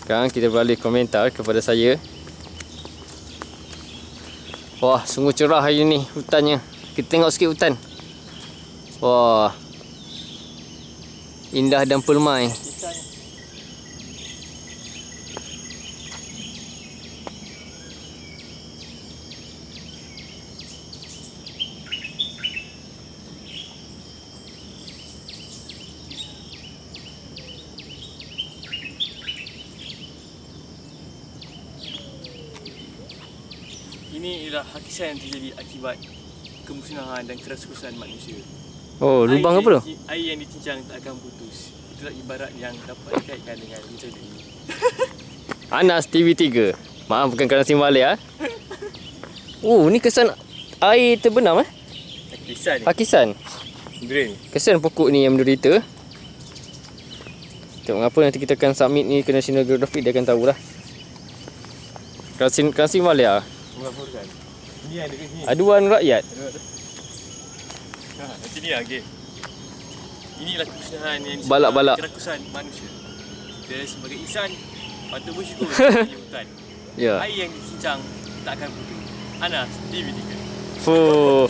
Sekarang kita beralih komentar kepada saya. Wah, sungguh cerah hari ni hutannya. Kita tengok sikit hutan. Wah, indah dan permai. Ini ialah hakikat yang terjadi akibat kemusnahan dan kerasusan manusia. Oh, lubang apa tu? Air yang dicincang tak akan putus. Itulah ibarat yang dapat dikaitkan dengan bencana ini. Anas TV3. Maaf, bukan kerana Simbalik. Oh, ni kesan air terbenam Hakisan ni. Pakisan. Drain. Kesan pokok ni yang menderita. Tengok mengapa nanti kita akan submit ni ke National Geographic, dia akan tahulah. Kerana Simbalik. Melaporkan. Ini yang dekat sini. Aduan rakyat. Nanti ni lah game. Inilah kemusnahan yang Balak-balak. kerakusan manusia. Kita sebagai insan patut bersyukur di hutan. Ya. Air yang dicincang tak akan putus. Anas TV3. Fuh.